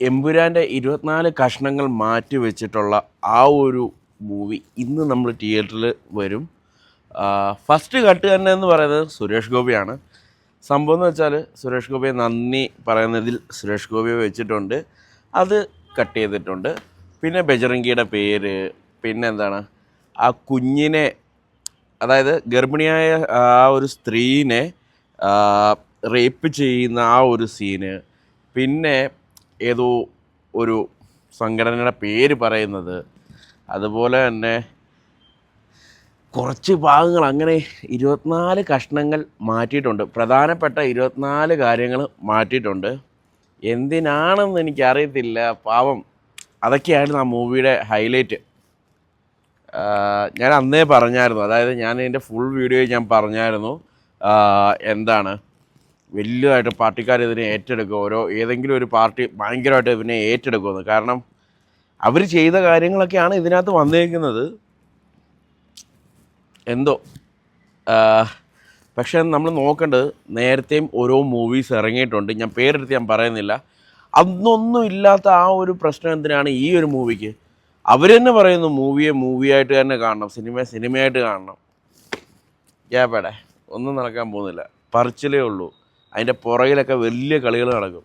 എമ്പുരാൻ്റെ 24 കഷ്ണങ്ങൾ മാറ്റി വെച്ചിട്ടുള്ള ആ ഒരു മൂവി ഇന്ന് നമ്മൾ തിയേറ്ററിൽ വരും. ഫസ്റ്റ് കട്ട് തന്നെ എന്ന് പറയുന്നത് സുരേഷ് ഗോപിയാണ്. സംഭവം എന്ന് വെച്ചാൽ സുരേഷ് ഗോപിയെ നന്ദി പറയുന്നതിൽ സുരേഷ് ഗോപിയെ വെച്ചിട്ടുണ്ട്, അത് കട്ട് ചെയ്തിട്ടുണ്ട്. പിന്നെ ബജറംഗിയുടെ പേര്, പിന്നെ എന്താണ് ആ കുഞ്ഞിനെ, അതായത് ഗർഭിണിയായ ആ ഒരു സ്ത്രീനെ റേപ്പ് ചെയ്യുന്ന ആ ഒരു സീന്, പിന്നെ ഏതോ ഒരു സംഘടനയുടെ പേര് പറയുന്നത്, അതുപോലെ തന്നെ കുറച്ച് ഭാഗങ്ങൾ അങ്ങനെ 24 കഷ്ണങ്ങൾ മാറ്റിയിട്ടുണ്ട്. പ്രധാനപ്പെട്ട 24 കാര്യങ്ങൾ മാറ്റിയിട്ടുണ്ട്. എന്തിനാണെന്ന് എനിക്കറിയത്തില്ല, പാവം. അതൊക്കെയായിരുന്നു ആ മൂവിയുടെ ഹൈലൈറ്റ്. ഞാൻ അന്നേ പറഞ്ഞായിരുന്നു, അതായത് ഞാൻ ഇതിൻ്റെ ഫുൾ വീഡിയോ ഞാൻ പറഞ്ഞായിരുന്നു, എന്താണ് വലിയതായിട്ട് പാർട്ടിക്കാർ ഇതിനെ ഏറ്റെടുക്കും, ഏതെങ്കിലും ഒരു പാർട്ടി ഭയങ്കരമായിട്ട് ഇതിനെ ഏറ്റെടുക്കുമെന്ന്. കാരണം അവർ ചെയ്ത കാര്യങ്ങളൊക്കെയാണ് ഇതിനകത്ത് വന്നേക്കുന്നത്. എന്തോ പക്ഷേ നമ്മൾ നോക്കേണ്ടത്, നേരത്തെയും ഓരോ മൂവീസ് ഇറങ്ങിയിട്ടുണ്ട്, ഞാൻ പേരെടുത്ത് ഞാൻ പറയുന്നില്ല. അന്നൊന്നും ഇല്ലാത്ത ആ ഒരു പ്രശ്നം എന്തിനാണ് ഈ ഒരു മൂവിക്ക്? അവർ തന്നെ പറയുന്നു മൂവിയായിട്ട് തന്നെ കാണണം, സിനിമയായിട്ട് കാണണം. ഒന്നും നടക്കാൻ പോകുന്നില്ല, പറിച്ചിലേ ഉള്ളൂ. അതിൻ്റെ പുറകിലൊക്കെ വലിയ കളികൾ നടക്കും.